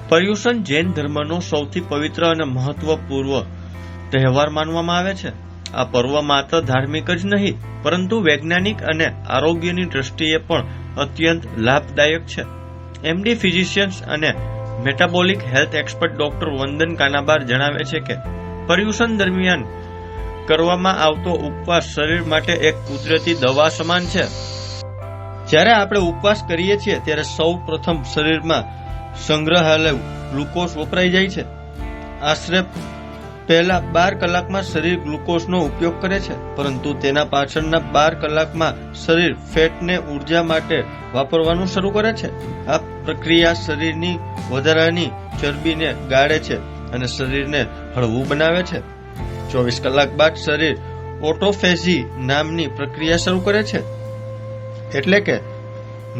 પર્યુષણ જૈન ધર્મનો સૌથી પવિત્ર અને મહત્વપૂર્ણ તહેવાર માનવામાં આવે છે. આ પર્વ માત્ર ધાર્મિક જ નહીં પરંતુ વૈજ્ઞાનિક અને આરોગ્યની દ્રષ્ટિએ પણ અત્યંત લાભદાયક છે. એમડી ફિઝિશિયન્સ અને મેટાબોલિક હેલ્થ એક્સપર્ટ ડોક્ટર વંદન કાનાબાર જણાવે છે કે પર્યુષણ દરમિયાન કરવામાં આવતો ઉપવાસ શરીર માટે એક કુદરતી દવા સમાન છે. જ્યારે આપણે ઉપવાસ કરીએ છીએ ત્યારે સૌ પ્રથમ શરીરમાં સંગ્રહાયેલું ગ્લુકોઝ વપરાઈ જાય છે. આશરે પહેલા 12 કલાકમાં શરીર ગ્લુકોઝનો ઉપયોગ કરે છે, પરંતુ તેના પાછળના 12 કલાકમાં શરીર ફેટને ઉર્જા માટે વાપરવાનું શરૂ કરે છે. આ પ્રક્રિયા શરીરની વધારાની ચરબીને ગાળે છે અને શરીરને હળવું બનાવે છે. 24 કલાક બાદ શરીર ઓટોફેજી નામની પ્રક્રિયા શરૂ કરે છે, એટલે કે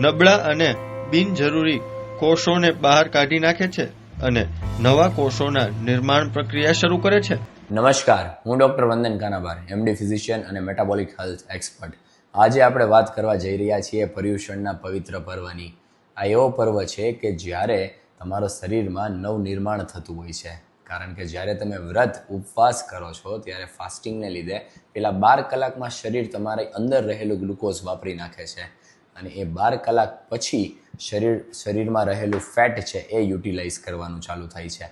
નબળા અને બિનજરૂરી કોષોને બહાર કાઢી નાખે છે અને નવા કોષોના નિર્માણ પ્રક્રિયા શરૂ કરે છે. નમસ્કાર, હું ડોક્ટર વંદન કાનાબાર, એમડી ફિઝિશિયન અને મેટાબોલિક હેલ્થ એક્સપર્ટ. આજે આપણે વાત કરવા જઈ રહ્યા છીએ પર્યુષણના પવિત્ર પર્વની. આ એવો પર્વ છે કે જ્યારે તમારા શરીરમાં નવનિર્માણ થતું હોય છે. કારણ કે જ્યારે તમે વ્રત ઉપવાસ કરો છો ત્યારે ફાસ્ટિંગને લીધે પેલા 12 કલાકમાં શરીર તમારી અંદર રહેલું ગ્લુકોઝ વાપરી નાખે છે અને એ 12 કલાક પછી શરીરમાં રહેલું ફેટ છે એ યુટિલાઇઝ કરવાનું ચાલુ થાય છે.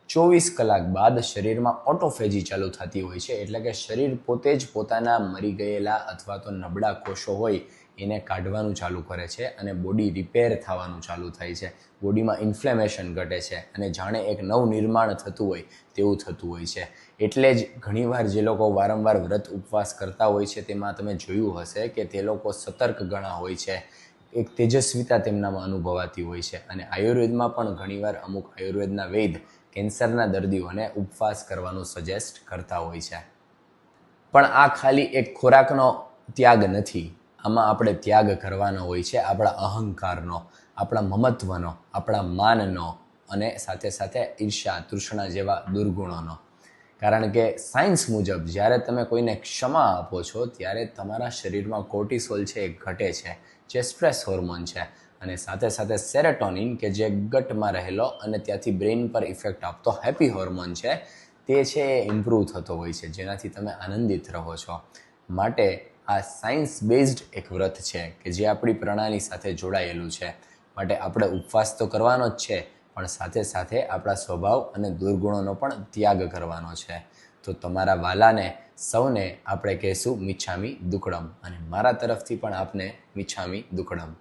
24 કલાક બાદ શરીરમાં ઓટોફેજી ચાલુ થતી હોય છે, એટલે કે શરીર પોતે જ પોતાના મરી ગયેલા અથવા તો નબળા કોષો હોય એને કાઢવાનું ચાલુ કરે છે અને બોડી રિપેર થવાનું ચાલુ થાય છે. બોડીમાં ઇન્ફ્લેમેશન ઘટે છે અને જાણે એક નવનિર્માણ થતું હોય તેવું થતું હોય છે. એટલે જ ઘણીવાર જે લોકો વારંવાર વ્રત ઉપવાસ કરતા હોય છે તેમાં તમે જોયું હશે કે તે લોકો સતર્ક ઘણા હોય છે, એક તેજસ્વીતા તેમનામાં અનુભવાતી હોય છે. અને આયુર્વેદમાં પણ ઘણીવાર અમુક આયુર્વેદના વૈદ કેન્સરના દર્દીઓને ઉપવાસ કરવાનું સજેસ્ટ કરતા હોય છે. પણ આ ખાલી એક ખોરાકનો ત્યાગ નથી. આમાં આપણે ત્યાગ કરવાનો હોય છે આપણા અહંકારનો, આપણા મમત્વનો, આપણા માનનો અને સાથે સાથે ઈર્ષ્યા, તૃષ્ણા જેવા દુર્ગુણોનો. કારણ કે સાયન્સ મુજબ જ્યારે તમે કોઈને ક્ષમા આપો છો ત્યારે તમારા શરીરમાં કોર્ટિસોલ છે એ ઘટે છે, જે સ્ટ્રેસ હોર્મોન છે. અને સાથે સાથે સેરોટોનિન કે જે ગટમાં રહેલો અને ત્યાંથી બ્રેઇન પર ઇફેક્ટ આપતો હેપી હોર્મોન છે તે છે એ ઇમ્પ્રૂવ થતો હોય છે, જેનાથી તમે આનંદિત રહો છો. માટે આ સાયન્સ બેઝડ એક વ્રત છે કે જે આપણી પ્રણાલી સાથે જોડાયેલું છે. માટે આપણે ઉપવાસ તો કરવાનો જ છે, પણ સાથે સાથે આપણા સ્વભાવ અને દુર્ગુણોનો પણ ત્યાગ કરવાનો છે. તો તમારા વાલાને સૌને આપણે કહેશું મિચ્છામી દુક્કડમ, અને મારા તરફથી પણ આપને મિચ્છામી દુક્કડમ.